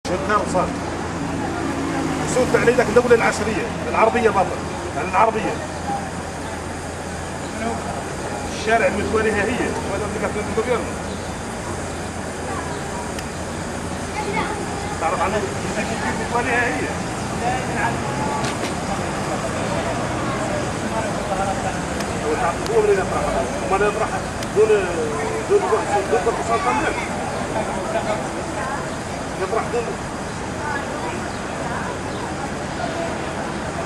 شكر صار صوت علي ذاك الدولة العشرية العربية برضه يعني العربية الشارع المتوالي هي وهذا اللي قاعد تقول يلا تعرف عنه المتوالي هي هو اللي يطرح وما يطرح دون اتصال كامل يطرح دون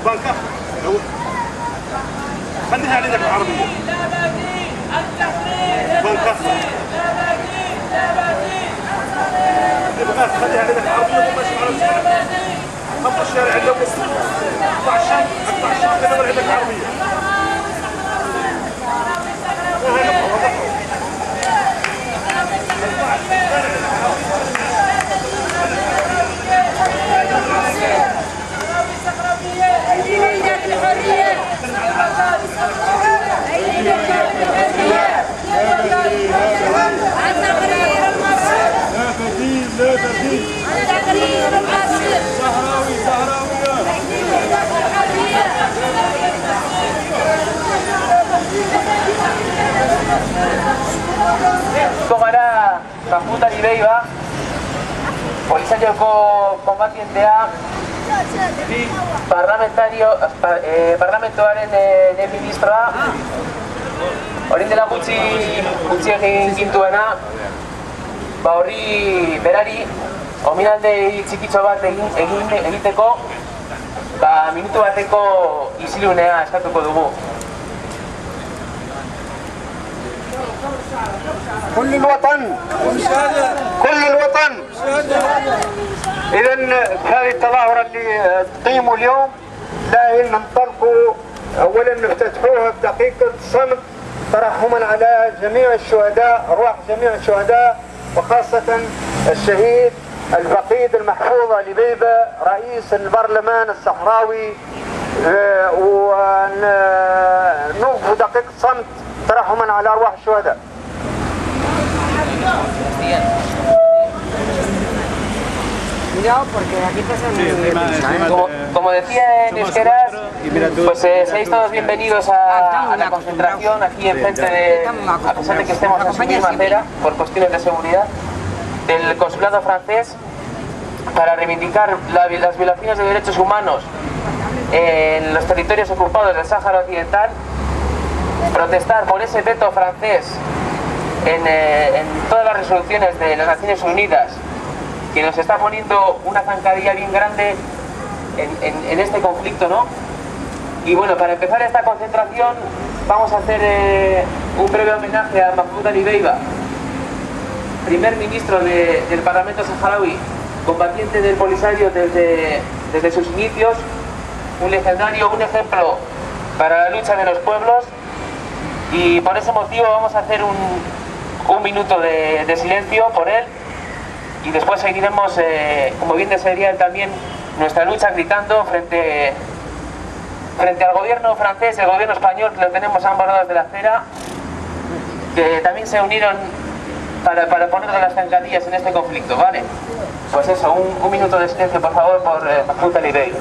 بانكا خليها علينا بالعربية بانكا يبغى خليها علينا بالعربية وماشي على الشارع خط الشارع اللي قطع الشام كذا ولا عندك عربية Gara Mahmut Ali Beiba, Polisaioko konbatientea, parlamentoaren ministroa, hori dela gutxi egin gintuena, horri berari ominalde txikitxo bat egiteko, minutu bateko isilunea eskatuko dugu. كل الوطن إذا هذه التظاهرة اللي تقيموا اليوم لا ننطلقوا أولا نفتتحوها بدقيقة صمت ترحما على جميع الشهداء أرواح جميع الشهداء وخاصة الشهيد الفقيد المحفوظ علي بيبة رئيس البرلمان الصحراوي ونوقف دقيقة صمت ترحما على أرواح الشهداء. Como decía en euskera, pues seáis todos bienvenidos a la concentración aquí enfrente de, a pesar de que estemos en su misma acera, por cuestiones de seguridad, del consulado francés para reivindicar las violaciones de derechos humanos en los territorios ocupados del Sáhara Occidental, protestar por ese veto francés en todas las resoluciones de las Naciones Unidas, que nos está poniendo una zancadilla bien grande en este conflicto, ¿no? Y bueno, para empezar esta concentración vamos a hacer un breve homenaje a Mahmut Ali Beiba, primer ministro del Parlamento saharaui, combatiente del Polisario desde sus inicios, un legendario, un ejemplo para la lucha de los pueblos, y por ese motivo vamos a hacer un minuto de silencio por él, y después seguiremos, como bien desearía él también, nuestra lucha gritando frente al gobierno francés y al gobierno español, que lo tenemos a ambos lados de la acera, que también se unieron para poner de las zancadillas en este conflicto, ¿vale? Pues eso, un minuto de silencio, por favor, por Mahmut Ali Beiba.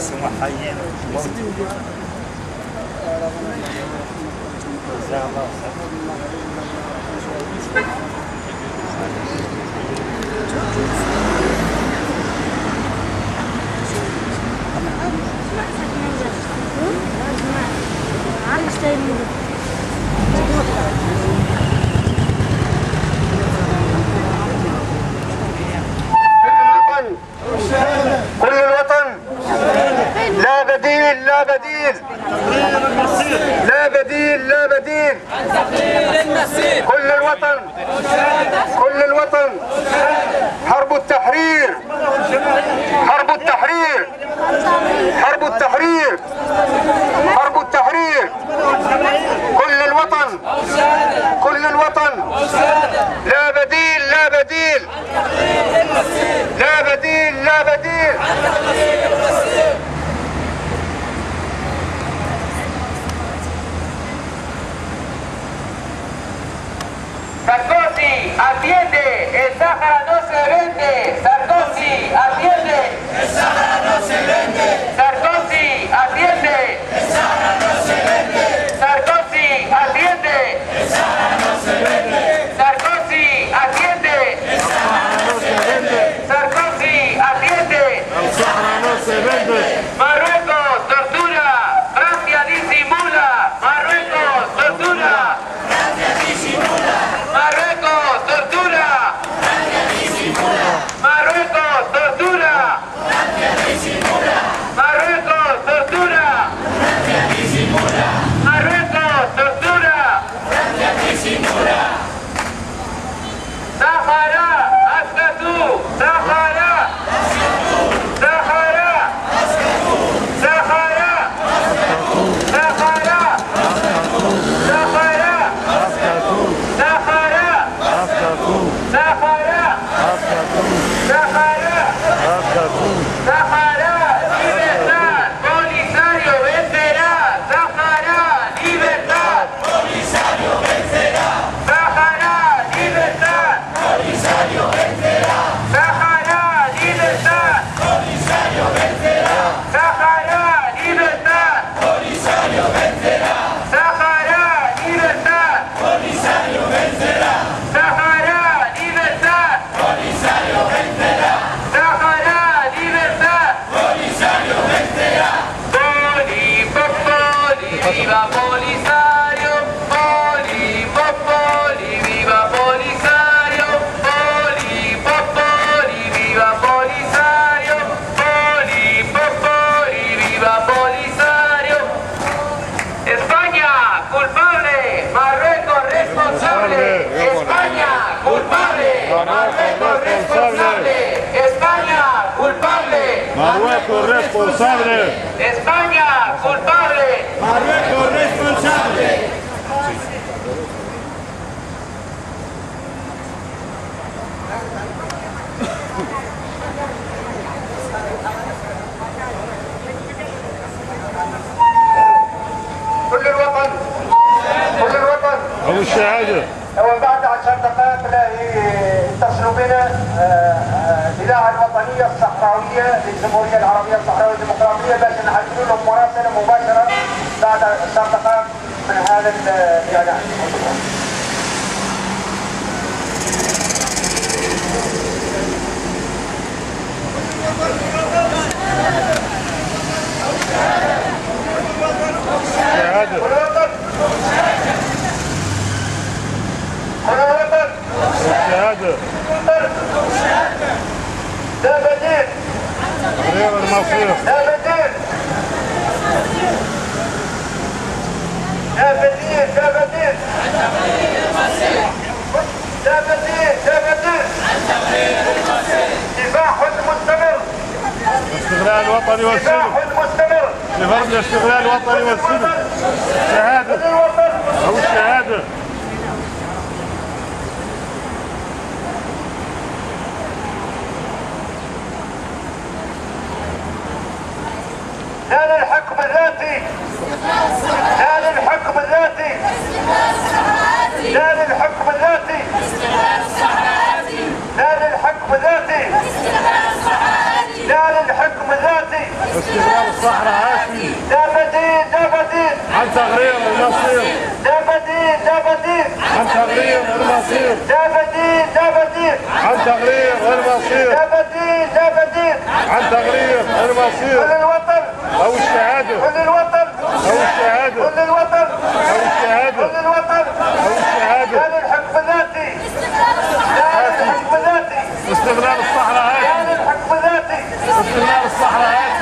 كل الوطن لا بديل لا بديل لا بديل لا بديل كل الوطن كل الوطن حرب التحرير حرب التحرير حرب التحرير حرب التحرير كل الوطن كل الوطن لا بديل لا بديل لا بديل لا بديل. Sarkozy, atiende, el Sáhara no se vende. Sarkozy, atiende. Sahara, libertad, Polisario vencerá. Sahara, libertad, Polisario vencerá. Sahara, libertad, Polisario vencerá. Sahara, libertad, Polisario vencerá. Sahara, libertad, Polisario vencerá. Sahara, libertad, Polisario vencerá. Sahara, libertad, Polisario vencerá. Sahara, libertad, Polisario vencerá. Poli, viva Polisario. Poli, viva Polisario. Poli, viva Polisario. Poli, viva Polisario. España, culpable. Marruecos, responsable. España, culpable. Marruecos, responsable. España, culpable. Marruecos responsable. España, culpable. Marruecos responsable. كل الوطن كل الوطن. أو الشهادة. وبعد 10 دقائق يتصلوا بنا الإذاعة الوطنية الصحراوية للجمهورية العربية الصحراوية الديمقراطية باش نعدلوا لهم مراسلة مباشرة بعد 10 دقائق من هذا الإعلان. شهادة. كل الوطن كل الوطن. الشهادة. لا بديل غير المصير. لا بديل لا بديل لا بديل لا بديل لا بديل. كفاح مستمر. الاستغلال الوطني والسلم. كفاح مستمر. لفرض الاستغلال الوطني والسلم. شهادة. الوطن. أو الشهادة. لا للحكم الذاتي. لا للحكم الذاتي. لا للحكم الذاتي. لا للحكم الذاتي. لا للحكم الذاتي. استغلال الصحراء عاشي. لا بديل لا بديل. عن تغيير المصير. لا بديل لا بديل. عن تغيير المصير. لا بديل لا بديل. عن تغيير المصير. لا بديل لا بديل. عن تغيير المصير. كل الوطن. أو الشهادة. كل الوطن. أو الشهادة. كل الوطن. أو الشهادة. كل الوطن. أو الشهادة. لا للحكم الذاتي. لا للحكم الذاتي. استغلال الصحراء لا عاشي. للحكم الذاتي. استغلال الصحراء عاشي.